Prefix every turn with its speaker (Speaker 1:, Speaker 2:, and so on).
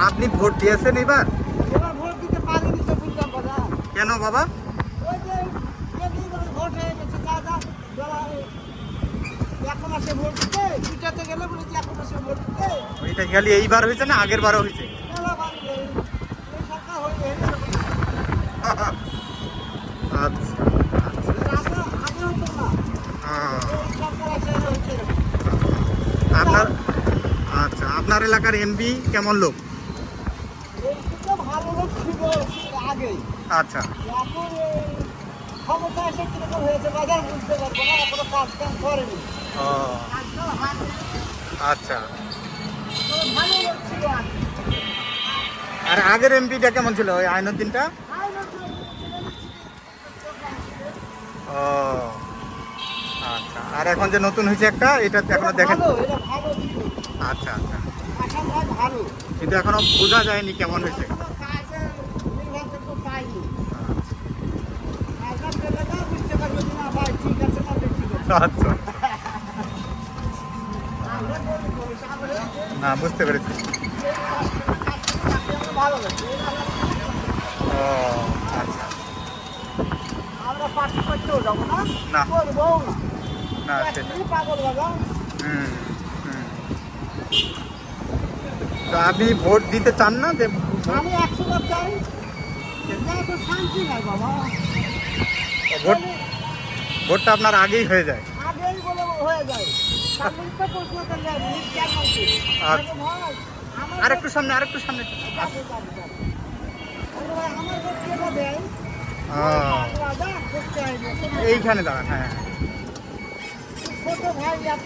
Speaker 1: আপনি ভোট দিয়েছেন এবার?
Speaker 2: ভোট দিতে পারিনি তো, বুঝলাম বাবা।
Speaker 1: কেন বাবা?
Speaker 2: ওই যে ভোট হয়ে গেছে, এখন আসে ভোট দিতে, দুইটাতে গেলে বলেছি এখন আসে ভোট দিতে।
Speaker 1: ওইটা খালি এইবার হয়েছে না আগের বারও হয়েছে?
Speaker 2: সরকার হয়ে
Speaker 1: আপনার আচ্ছা, আপনার এলাকার এমপি কেমন লোক?
Speaker 2: ভালো লোক ছিল আগে।
Speaker 1: আচ্ছা,
Speaker 2: এখন ক্ষমতা এসে কিরকম হয়েছে বাজার বুঝতে পারবো না, এখনো কাজ কাম করেনি।
Speaker 1: আচ্ছা।
Speaker 2: ভালো লোক ছিল আগে।
Speaker 1: আর আগের এমপিটা কেমন ছিল, ওই আইনুদ্দিনটা? ও আচ্ছা, আর এখন যে নতুন হয়েছে একটা, এটা এখনো দেখেন? আচ্ছা আচ্ছা, কিন্তু এখনো বোঝা যায়নি কেমন হয়েছে। আচ্ছা, না বুঝতে পেরেছি। ও আচ্ছা,
Speaker 2: আমরা পার্টি করতেও যাবো না,
Speaker 1: না
Speaker 2: করবো
Speaker 1: না,
Speaker 2: পাগল বাবা।
Speaker 1: তো আপনি ভোট দিতে চান না? যে
Speaker 2: আমি 100 চাই, তো শান্তি নাই বাবা।
Speaker 1: ভোটটা আপনার আগেই হয়ে যায়?
Speaker 2: আগেই বলে হয়ে যায়।
Speaker 1: আরেকটু সামনে, আরেকটু সামনে। এইখানে দাঁড়ান। হ্যাঁ,
Speaker 2: ছোট ভাই এত